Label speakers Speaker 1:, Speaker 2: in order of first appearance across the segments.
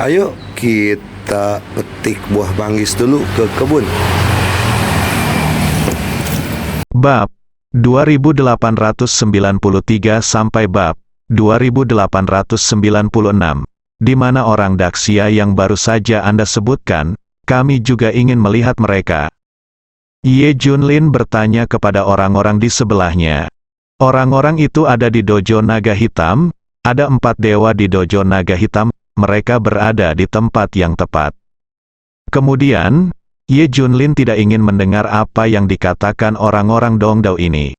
Speaker 1: Ayo kita petik buah manggis dulu ke kebun.
Speaker 2: Bab 2893 sampai bab 2896, di mana orang Daxia yang baru saja Anda sebutkan, kami juga ingin melihat mereka. Ye Junlin bertanya kepada orang-orang di sebelahnya. Orang-orang itu ada di dojo naga hitam, ada 4 dewa di dojo naga hitam, mereka berada di tempat yang tepat. Kemudian, Ye Junlin tidak ingin mendengar apa yang dikatakan orang-orang Dongdao ini.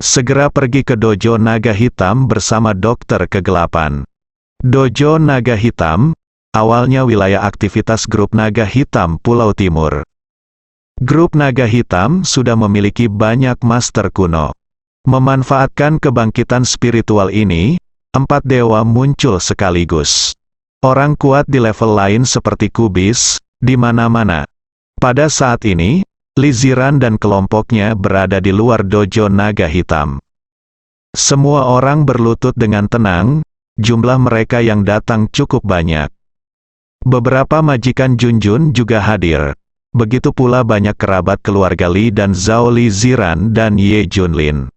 Speaker 2: Segera pergi ke dojo naga hitam bersama dokter kegelapan. Dojo naga hitam, awalnya wilayah aktivitas grup naga hitam Pulau Timur. Grup naga hitam sudah memiliki banyak master kuno. Memanfaatkan kebangkitan spiritual ini, 4 dewa muncul sekaligus. Orang kuat di level lain seperti Kubis, di mana-mana. Pada saat ini, Li Ziran dan kelompoknya berada di luar dojo naga hitam. Semua orang berlutut dengan tenang, jumlah mereka yang datang cukup banyak. Beberapa majikan Junjun juga hadir. Begitu pula banyak kerabat keluarga Li dan Zhao Li Ziran dan Ye Junlin.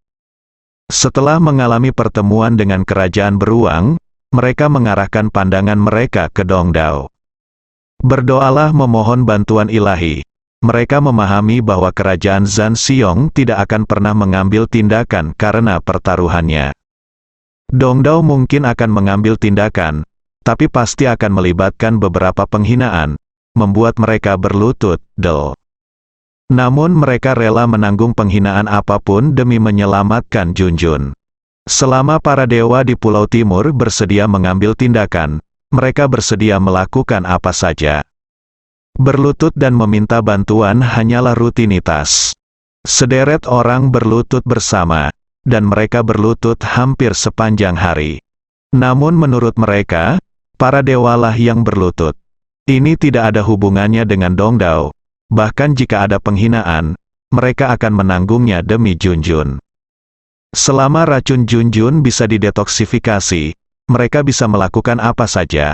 Speaker 2: Setelah mengalami pertemuan dengan kerajaan beruang, mereka mengarahkan pandangan mereka ke Dongdao. Berdoalah memohon bantuan ilahi. Mereka memahami bahwa kerajaan Zhan Xiong tidak akan pernah mengambil tindakan karena pertaruhannya. Dongdao mungkin akan mengambil tindakan, tapi pasti akan melibatkan beberapa penghinaan, membuat mereka berlutut, Namun mereka rela menanggung penghinaan apapun demi menyelamatkan Junjun. Selama para dewa di Pulau Timur bersedia mengambil tindakan, mereka bersedia melakukan apa saja. Berlutut dan meminta bantuan hanyalah rutinitas. Sederet orang berlutut bersama, dan mereka berlutut hampir sepanjang hari. Namun menurut mereka, para dewalah yang berlutut. Ini tidak ada hubungannya dengan Dongdao. Bahkan jika ada penghinaan, mereka akan menanggungnya demi Junjun. Selama racun Junjun bisa didetoksifikasi, mereka bisa melakukan apa saja.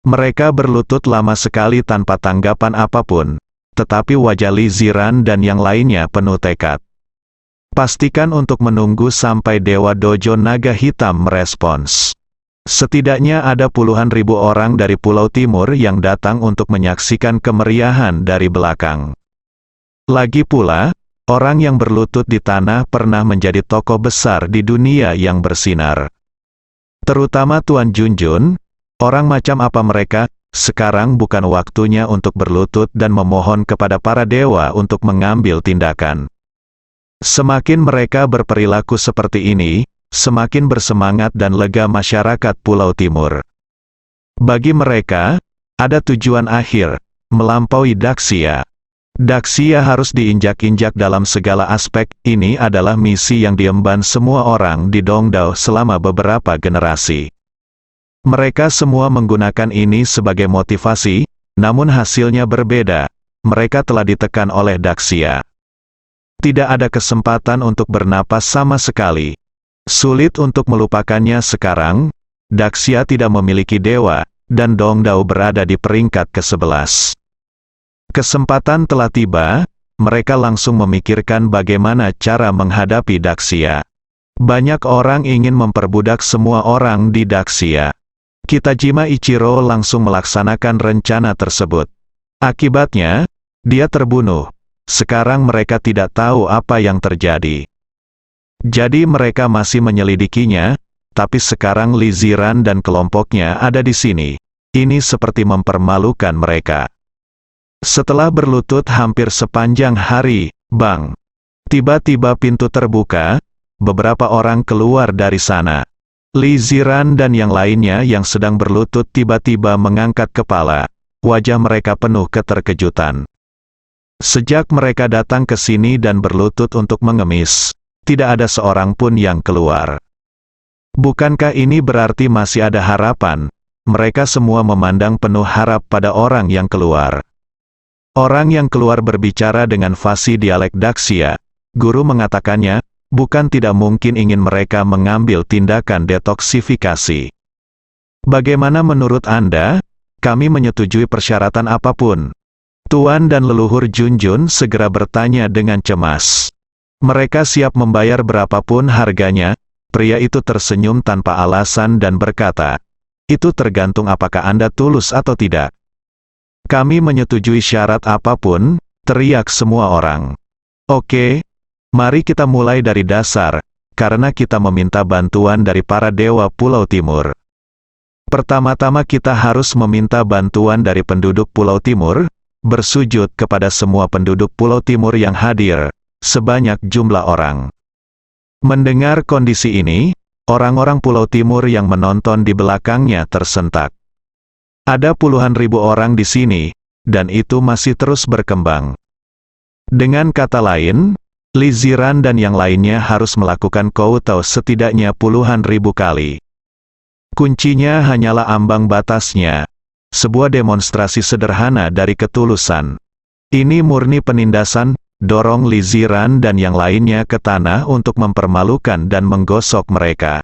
Speaker 2: Mereka berlutut lama sekali tanpa tanggapan apapun, tetapi wajah Li Ziran dan yang lainnya penuh tekad. Pastikan untuk menunggu sampai Dewa Dojo Naga Hitam merespons. Setidaknya ada puluhan ribu orang dari Pulau Timur yang datang untuk menyaksikan kemeriahan dari belakang. Lagi pula, orang yang berlutut di tanah pernah menjadi tokoh besar di dunia yang bersinar. Terutama Tuan Junjun. Orang macam apa mereka, sekarang bukan waktunya untuk berlutut dan memohon kepada para dewa untuk mengambil tindakan. Semakin mereka berperilaku seperti ini, semakin bersemangat dan lega masyarakat Pulau Timur. Bagi mereka, ada tujuan akhir, melampaui Daxia. Daxia harus diinjak-injak dalam segala aspek, ini adalah misi yang diemban semua orang di Dongdao selama beberapa generasi. Mereka semua menggunakan ini sebagai motivasi, namun hasilnya berbeda. Mereka telah ditekan oleh Daxia. Tidak ada kesempatan untuk bernapas sama sekali. Sulit untuk melupakannya sekarang. Daxia tidak memiliki dewa, dan Dongdao berada di peringkat ke-11. Kesempatan telah tiba, mereka langsung memikirkan bagaimana cara menghadapi Daxia. Banyak orang ingin memperbudak semua orang di Daxia. Kitajima Ichiro langsung melaksanakan rencana tersebut. Akibatnya, dia terbunuh. Sekarang mereka tidak tahu apa yang terjadi. Jadi mereka masih menyelidikinya, tapi sekarang Li Ziran dan kelompoknya ada di sini. Ini seperti mempermalukan mereka. Setelah berlutut hampir sepanjang hari, bang. Tiba-tiba pintu terbuka, beberapa orang keluar dari sana. Li Ziran dan yang lainnya yang sedang berlutut tiba-tiba mengangkat kepala. Wajah mereka penuh keterkejutan. Sejak mereka datang ke sini dan berlutut untuk mengemis, tidak ada seorang pun yang keluar. Bukankah ini berarti masih ada harapan? Mereka semua memandang penuh harap pada orang yang keluar. Orang yang keluar berbicara dengan fasih dialek Daxia. Guru mengatakannya, bukan tidak mungkin ingin mereka mengambil tindakan detoksifikasi. Bagaimana menurut Anda? kami menyetujui persyaratan apapun. Tuan dan leluhur Junjun segera bertanya dengan cemas. Mereka siap membayar berapapun harganya. Pria itu tersenyum tanpa alasan dan berkata, itu tergantung apakah Anda tulus atau tidak. Kami menyetujui syarat apapun, teriak semua orang. Oke, mari kita mulai dari dasar, karena kita meminta bantuan dari para dewa Pulau Timur. Pertama-tama kita harus meminta bantuan dari penduduk Pulau Timur, bersujud kepada semua penduduk Pulau Timur yang hadir, sebanyak jumlah orang. Mendengar kondisi ini, orang-orang Pulau Timur yang menonton di belakangnya tersentak. Ada puluhan ribu orang di sini, dan itu masih terus berkembang. Dengan kata lain, Li Ziran dan yang lainnya harus melakukan koutou setidaknya puluhan ribu kali. Kuncinya hanyalah ambang batasnya, sebuah demonstrasi sederhana dari ketulusan. Ini murni penindasan. Dorong Li Ziran dan yang lainnya ke tanah untuk mempermalukan dan menggosok mereka.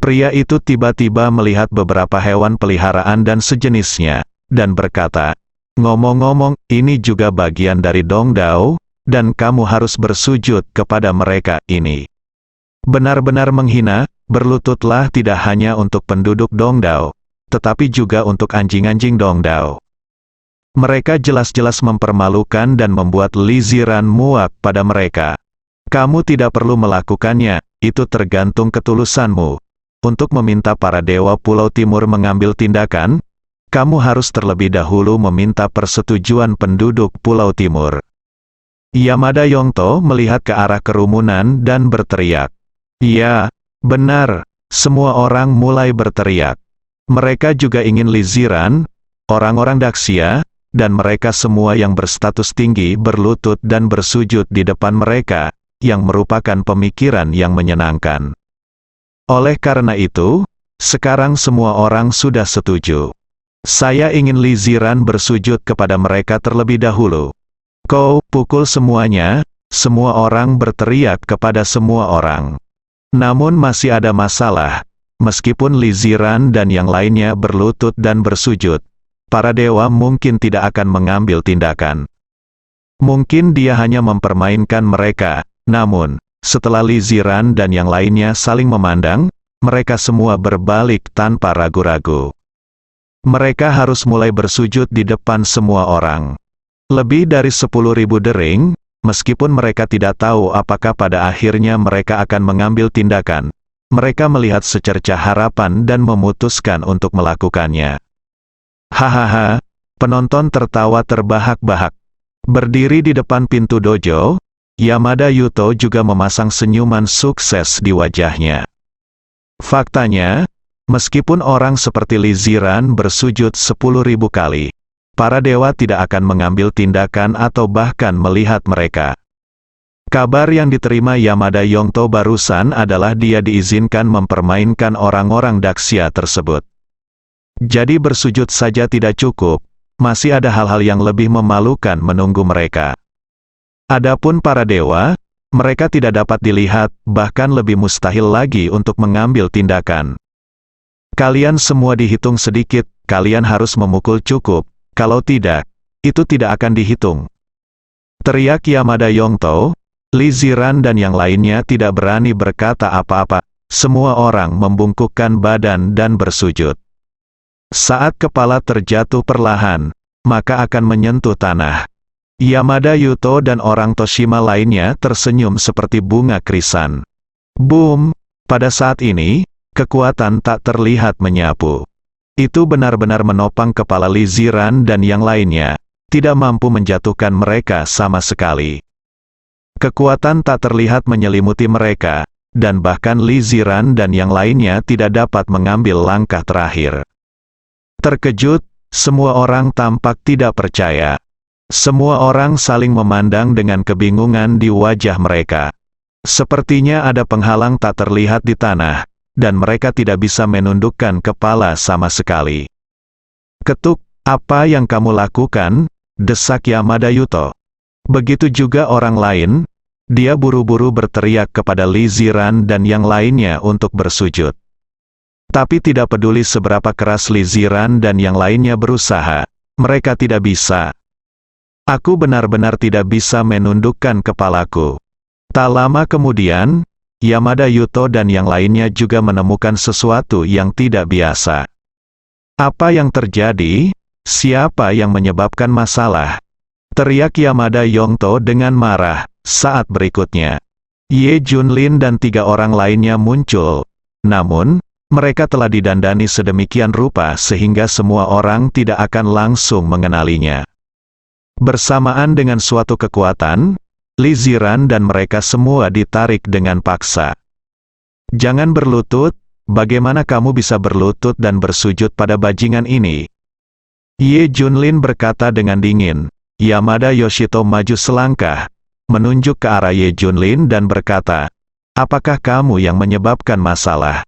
Speaker 2: Pria itu tiba-tiba melihat beberapa hewan peliharaan dan sejenisnya, dan berkata, ngomong-ngomong, ini juga bagian dari Dongdao, dan kamu harus bersujud kepada mereka ini. Benar-benar menghina, berlututlah tidak hanya untuk penduduk Dongdao, tetapi juga untuk anjing-anjing Dongdao. Mereka jelas-jelas mempermalukan dan membuat Li Ziran muak pada mereka. Kamu tidak perlu melakukannya, itu tergantung ketulusanmu. Untuk meminta para dewa Pulau Timur mengambil tindakan, kamu harus terlebih dahulu meminta persetujuan penduduk Pulau Timur. Yamada Yongto melihat ke arah kerumunan dan berteriak. Ya, benar, semua orang mulai berteriak. Mereka juga ingin Li Ziran, orang-orang Daxia, dan mereka semua yang berstatus tinggi berlutut dan bersujud di depan mereka, yang merupakan pemikiran yang menyenangkan. Oleh karena itu, sekarang semua orang sudah setuju. Saya ingin Li Ziran bersujud kepada mereka terlebih dahulu. Kau pukul semuanya, semua orang berteriak kepada semua orang. Namun masih ada masalah, meskipun Li Ziran dan yang lainnya berlutut dan bersujud, para dewa mungkin tidak akan mengambil tindakan. Mungkin dia hanya mempermainkan mereka, namun, setelah Li Ziran dan yang lainnya saling memandang, mereka semua berbalik tanpa ragu-ragu. Mereka harus mulai bersujud di depan semua orang. Lebih dari 10.000 dering, meskipun mereka tidak tahu apakah pada akhirnya mereka akan mengambil tindakan, mereka melihat secercah harapan dan memutuskan untuk melakukannya. Hahaha, penonton tertawa terbahak-bahak. Berdiri di depan pintu dojo, Yamada Yuto juga memasang senyuman sukses di wajahnya. Faktanya, meskipun orang seperti Li Ziran bersujud 10.000 kali, para dewa tidak akan mengambil tindakan atau bahkan melihat mereka. Kabar yang diterima Yamada Yongto barusan adalah dia diizinkan mempermainkan orang-orang Daxia tersebut. Jadi bersujud saja tidak cukup, masih ada hal-hal yang lebih memalukan menunggu mereka. Adapun para dewa, mereka tidak dapat dilihat, bahkan lebih mustahil lagi untuk mengambil tindakan. Kalian semua dihitung sedikit, kalian harus memukul cukup, kalau tidak, itu tidak akan dihitung. Teriak Yamada Yongto, Li Ziran dan yang lainnya tidak berani berkata apa-apa, semua orang membungkukkan badan dan bersujud. Saat kepala terjatuh perlahan, maka akan menyentuh tanah. Yamada Yuto dan orang Toshima lainnya tersenyum seperti bunga krisan. Boom! Pada saat ini, kekuatan tak terlihat menyapu. Itu benar-benar menopang kepala Li Ziran dan yang lainnya, tidak mampu menjatuhkan mereka sama sekali. Kekuatan tak terlihat menyelimuti mereka, dan bahkan Li Ziran dan yang lainnya tidak dapat mengambil langkah terakhir. Terkejut, semua orang tampak tidak percaya. Semua orang saling memandang dengan kebingungan di wajah mereka. Sepertinya ada penghalang tak terlihat di tanah, dan mereka tidak bisa menundukkan kepala sama sekali. Ketuk, apa yang kamu lakukan? Desak Yamada Yuto. Begitu juga orang lain, dia buru-buru berteriak kepada Li Ziran dan yang lainnya untuk bersujud. Tapi tidak peduli seberapa keras Li Ziran dan yang lainnya berusaha, mereka tidak bisa. Aku benar-benar tidak bisa menundukkan kepalaku. Tak lama kemudian, Yamada Yuto dan yang lainnya juga menemukan sesuatu yang tidak biasa. Apa yang terjadi? Siapa yang menyebabkan masalah? Teriak Yamada Yongto dengan marah. Saat berikutnya, Ye Junlin dan 3 orang lainnya muncul. Namun, mereka telah didandani sedemikian rupa sehingga semua orang tidak akan langsung mengenalinya. Bersamaan dengan suatu kekuatan, Li Ziran dan mereka semua ditarik dengan paksa. Jangan berlutut, bagaimana kamu bisa berlutut dan bersujud pada bajingan ini? Ye Junlin berkata dengan dingin. Yamada Yoshito maju selangkah, menunjuk ke arah Ye Junlin dan berkata, apakah kamu yang menyebabkan masalah?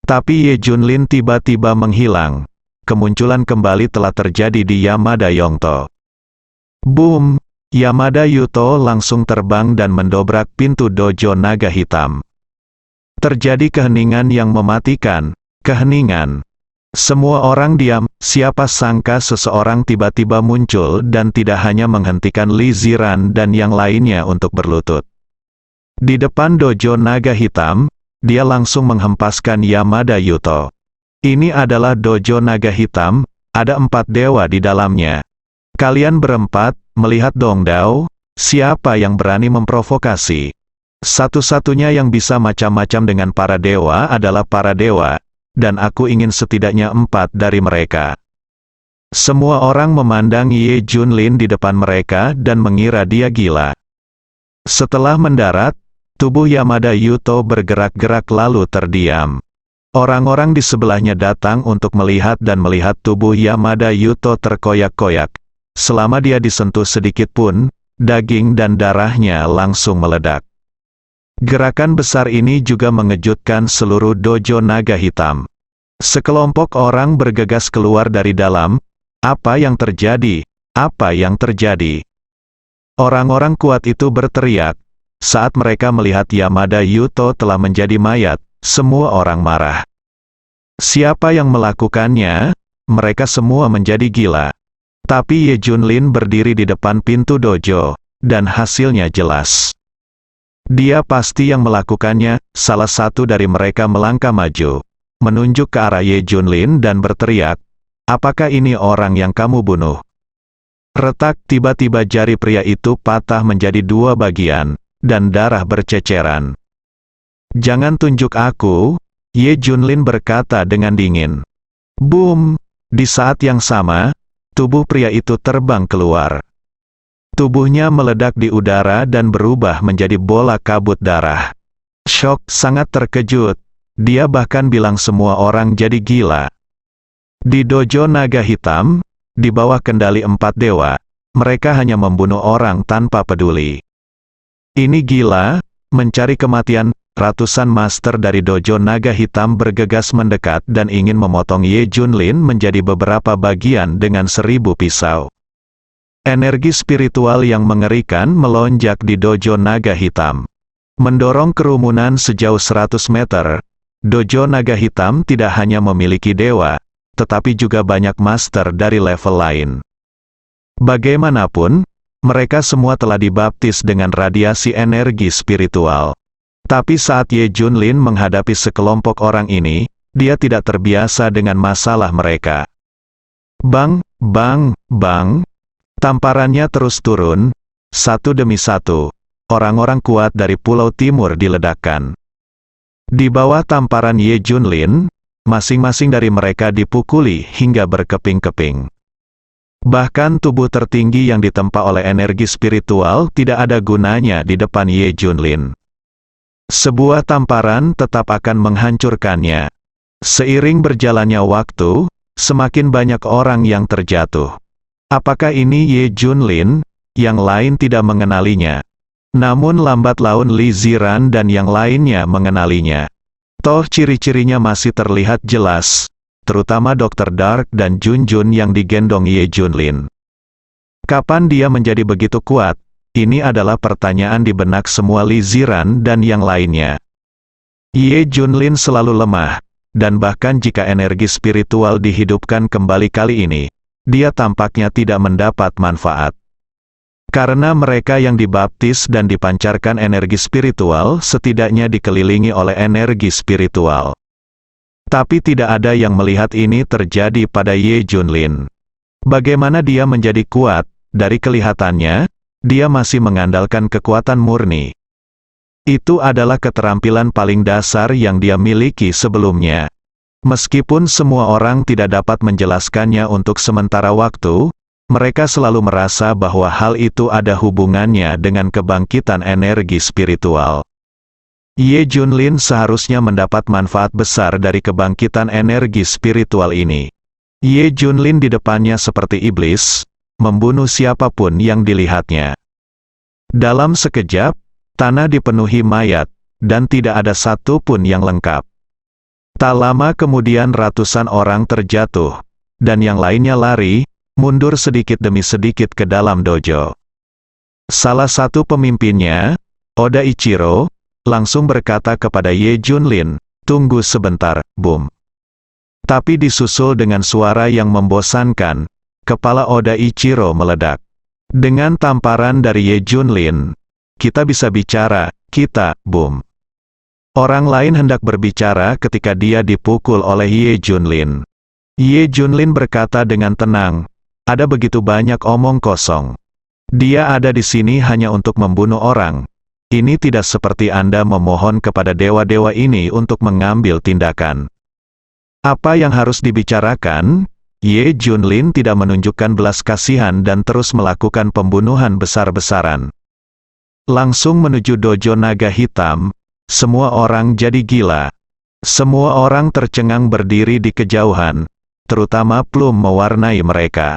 Speaker 2: Tapi Ye Junlin tiba-tiba menghilang. Kemunculan kembali telah terjadi di Yamada Yongto. Boom! Yamada Yuto langsung terbang dan mendobrak pintu dojo naga hitam. Terjadi keheningan yang mematikan. Keheningan. Semua orang diam, siapa sangka seseorang tiba-tiba muncul dan tidak hanya menghentikan Li Ziran dan yang lainnya untuk berlutut. Di depan dojo naga hitam, dia langsung menghempaskan Yamada Yuto. Ini adalah dojo naga hitam, ada 4 dewa di dalamnya. Kalian berempat, melihat Dongdao, siapa yang berani memprovokasi? Satu-satunya yang bisa macam-macam dengan para dewa adalah para dewa, dan aku ingin setidaknya 4 dari mereka. Semua orang memandang Ye Junlin di depan mereka dan mengira dia gila. Setelah mendarat, tubuh Yamada Yuto bergerak-gerak lalu terdiam. Orang-orang di sebelahnya datang untuk melihat dan melihat tubuh Yamada Yuto terkoyak-koyak. Selama dia disentuh sedikit pun, daging dan darahnya langsung meledak. Gerakan besar ini juga mengejutkan seluruh dojo naga hitam. Sekelompok orang bergegas keluar dari dalam. Apa yang terjadi? Apa yang terjadi? Orang-orang kuat itu berteriak. Saat mereka melihat Yamada Yuto telah menjadi mayat, semua orang marah. Siapa yang melakukannya? Mereka semua menjadi gila. Tapi Ye Junlin berdiri di depan pintu dojo, dan hasilnya jelas. Dia pasti yang melakukannya. Salah satu dari mereka melangkah maju, menunjuk ke arah Ye Junlin dan berteriak, apakah ini orang yang kamu bunuh? Retak, tiba-tiba jari pria itu patah menjadi 2 bagian, dan darah berceceran. Jangan tunjuk aku, Ye Junlin berkata dengan dingin. Boom! Di saat yang sama, tubuh pria itu terbang keluar. Tubuhnya meledak di udara dan berubah menjadi bola kabut darah. Syok, sangat terkejut. Dia bahkan bilang semua orang jadi gila. Di dojo naga hitam, di bawah kendali 4 dewa, mereka hanya membunuh orang tanpa peduli. Ini gila, mencari kematian. Ratusan master dari dojo naga hitam bergegas mendekat dan ingin memotong Ye Junlin menjadi beberapa bagian dengan 1000 pisau. Energi spiritual yang mengerikan melonjak di dojo naga hitam. Mendorong kerumunan sejauh 100 meter, dojo naga hitam tidak hanya memiliki dewa, tetapi juga banyak master dari level lain. Bagaimanapun, mereka semua telah dibaptis dengan radiasi energi spiritual. Tapi saat Ye Junlin menghadapi sekelompok orang ini, dia tidak terbiasa dengan masalah mereka. Bang, bang, bang. Tamparannya terus turun, satu demi satu. Orang-orang kuat dari Pulau Timur diledakkan. Di bawah tamparan Ye Junlin, masing-masing dari mereka dipukuli hingga berkeping-keping. Bahkan tubuh tertinggi yang ditempa oleh energi spiritual tidak ada gunanya di depan Ye Junlin. Sebuah tamparan tetap akan menghancurkannya. Seiring berjalannya waktu, semakin banyak orang yang terjatuh. Apakah ini Ye Junlin? Yang lain tidak mengenalinya. Namun lambat laun Li Ziran dan yang lainnya mengenalinya. Toh ciri-cirinya masih terlihat jelas, terutama Dr. Dark dan Junjun yang digendong Ye Junlin. Kapan dia menjadi begitu kuat? Ini adalah pertanyaan di benak semua Li Ziran dan yang lainnya. Ye Junlin selalu lemah. dan bahkan jika energi spiritual dihidupkan kembali kali ini, dia tampaknya tidak mendapat manfaat. Karena mereka yang dibaptis dan dipancarkan energi spiritual setidaknya dikelilingi oleh energi spiritual. Tapi tidak ada yang melihat ini terjadi pada Ye Junlin. Bagaimana dia menjadi kuat? Dari kelihatannya, dia masih mengandalkan kekuatan murni. Itu adalah keterampilan paling dasar yang dia miliki sebelumnya. Meskipun semua orang tidak dapat menjelaskannya untuk sementara waktu, mereka selalu merasa bahwa hal itu ada hubungannya dengan kebangkitan energi spiritual. Ye Junlin seharusnya mendapat manfaat besar dari kebangkitan energi spiritual ini. Ye Junlin di depannya seperti iblis, membunuh siapapun yang dilihatnya. Dalam sekejap, tanah dipenuhi mayat, dan tidak ada satu pun yang lengkap. Tak lama kemudian ratusan orang terjatuh, dan yang lainnya lari, mundur sedikit demi sedikit ke dalam dojo. Salah satu pemimpinnya, Oda Ichiro, langsung berkata kepada Ye Junlin, "Tunggu sebentar, Bum." Tapi disusul dengan suara yang membosankan, kepala Oda Ichiro meledak. Dengan tamparan dari Ye Junlin, "Kita bisa bicara, kita, Bum." Orang lain hendak berbicara ketika dia dipukul oleh Ye Junlin. Ye Junlin berkata dengan tenang, "Ada begitu banyak omong kosong. Dia ada di sini hanya untuk membunuh orang. Ini tidak seperti Anda memohon kepada dewa-dewa ini untuk mengambil tindakan." Apa yang harus dibicarakan? Ye Junlin tidak menunjukkan belas kasihan dan terus melakukan pembunuhan besar-besaran. Langsung menuju dojo naga hitam, semua orang jadi gila. Semua orang tercengang berdiri di kejauhan, terutama Plum mewarnai mereka.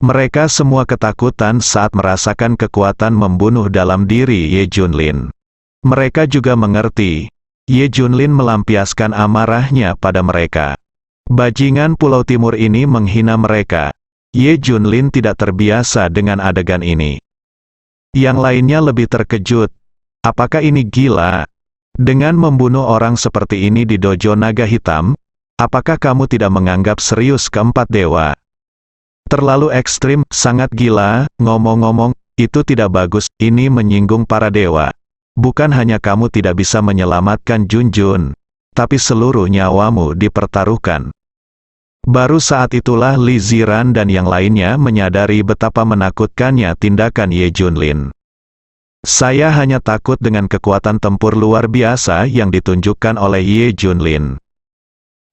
Speaker 2: Mereka semua ketakutan saat merasakan kekuatan membunuh dalam diri Ye Junlin. Mereka juga mengerti, Ye Junlin melampiaskan amarahnya pada mereka. Bajingan Pulau Timur ini menghina mereka. Ye Junlin tidak terbiasa dengan adegan ini. Yang lainnya lebih terkejut. Apakah ini gila? Dengan membunuh orang seperti ini di dojo naga hitam, apakah kamu tidak menganggap serius keempat dewa? Terlalu ekstrim, sangat gila, ngomong-ngomong, itu tidak bagus, ini menyinggung para dewa. Bukan hanya kamu tidak bisa menyelamatkan Junjun, tapi seluruh nyawamu dipertaruhkan. Baru saat itulah Li Ziran dan yang lainnya menyadari betapa menakutkannya tindakan Ye Junlin. Saya hanya takut dengan kekuatan tempur luar biasa yang ditunjukkan oleh Ye Junlin.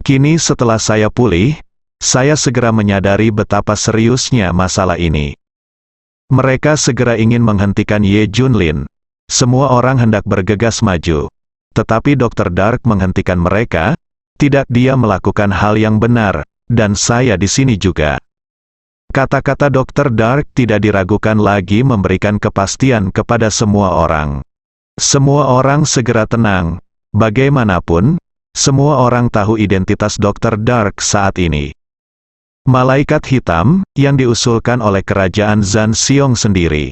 Speaker 2: Kini setelah saya pulih, saya segera menyadari betapa seriusnya masalah ini. Mereka segera ingin menghentikan Ye Junlin. Semua orang hendak bergegas maju. Tetapi Dr. Dark menghentikan mereka. Tidak, dia melakukan hal yang benar, dan saya di sini juga. Kata-kata Dr. Dark tidak diragukan lagi memberikan kepastian kepada semua orang. Semua orang segera tenang. Bagaimanapun, semua orang tahu identitas Dr. Dark saat ini. Malaikat hitam, yang diusulkan oleh kerajaan Zhan Xiong sendiri.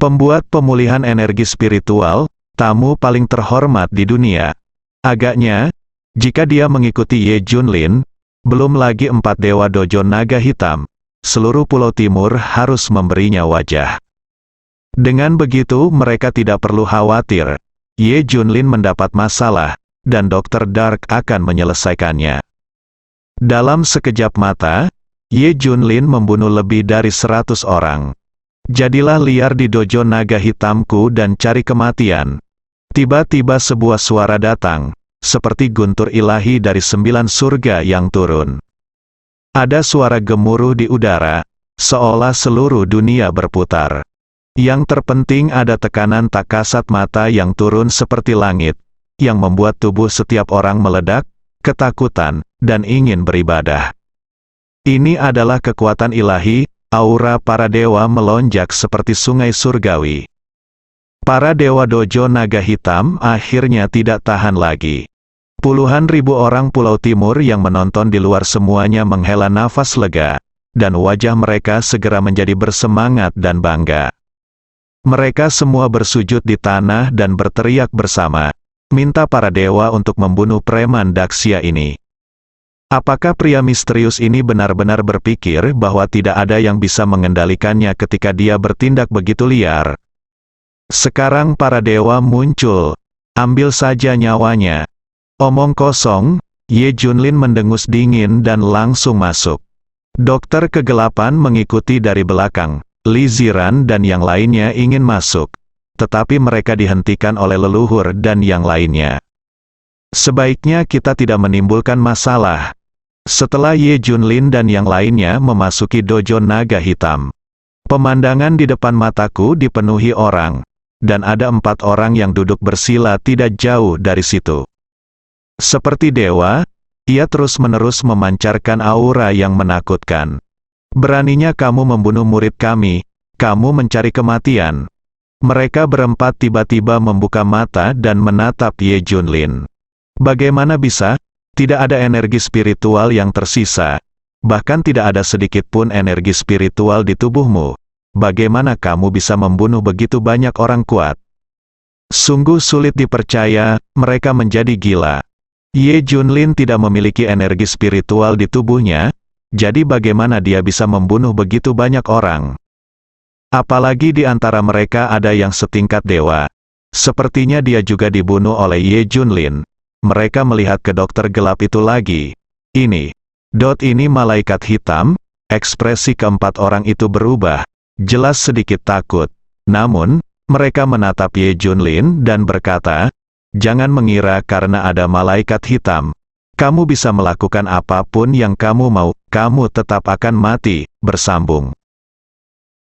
Speaker 2: Pembuat pemulihan energi spiritual, tamu paling terhormat di dunia. Agaknya, jika dia mengikuti Ye Junlin, belum lagi 4 dewa dojo naga hitam, seluruh Pulau Timur harus memberinya wajah. Dengan begitu mereka tidak perlu khawatir, Ye Junlin mendapat masalah, dan Dr. Dark akan menyelesaikannya. Dalam sekejap mata, Ye Junlin membunuh lebih dari 100 orang. Jadilah liar di dojo naga hitamku dan cari kematian. Tiba-tiba sebuah suara datang, seperti guntur ilahi dari 9 surga yang turun. Ada suara gemuruh di udara, seolah seluruh dunia berputar. Yang terpenting ada tekanan tak kasat mata yang turun seperti langit, yang membuat tubuh setiap orang meledak, ketakutan, dan ingin beribadah. Ini adalah kekuatan ilahi, aura para dewa melonjak seperti sungai surgawi. Para dewa dojo naga hitam akhirnya tidak tahan lagi. Puluhan ribu orang Pulau Timur yang menonton di luar semuanya menghela nafas lega, dan wajah mereka segera menjadi bersemangat dan bangga. Mereka semua bersujud di tanah dan berteriak bersama, minta para dewa untuk membunuh preman Daxia ini. Apakah pria misterius ini benar-benar berpikir bahwa tidak ada yang bisa mengendalikannya ketika dia bertindak begitu liar? Sekarang para dewa muncul. Ambil saja nyawanya. Omong kosong, Ye Junlin mendengus dingin dan langsung masuk. Dokter kegelapan mengikuti dari belakang. Li Ziran dan yang lainnya ingin masuk. Tetapi mereka dihentikan oleh leluhur dan yang lainnya. Sebaiknya kita tidak menimbulkan masalah. Setelah Ye Junlin dan yang lainnya memasuki dojo naga hitam, pemandangan di depan mataku dipenuhi orang, dan ada 4 orang yang duduk bersila tidak jauh dari situ. Seperti dewa, ia terus-menerus memancarkan aura yang menakutkan. Beraninya kamu membunuh murid kami, kamu mencari kematian. Mereka berempat tiba-tiba membuka mata dan menatap Ye Junlin. Bagaimana bisa? Tidak ada energi spiritual yang tersisa. Bahkan tidak ada sedikit pun energi spiritual di tubuhmu. Bagaimana kamu bisa membunuh begitu banyak orang kuat? Sungguh sulit dipercaya, mereka menjadi gila. Ye Junlin tidak memiliki energi spiritual di tubuhnya, jadi bagaimana dia bisa membunuh begitu banyak orang? Apalagi di antara mereka ada yang setingkat dewa. Sepertinya dia juga dibunuh oleh Ye Junlin. Mereka melihat ke dokter gelap itu lagi. Ini malaikat hitam. Ekspresi keempat orang itu berubah, jelas sedikit takut. Namun, mereka menatap Ye Junlin dan berkata, "Jangan mengira karena ada malaikat hitam, kamu bisa melakukan apapun yang kamu mau, kamu tetap akan mati." Bersambung.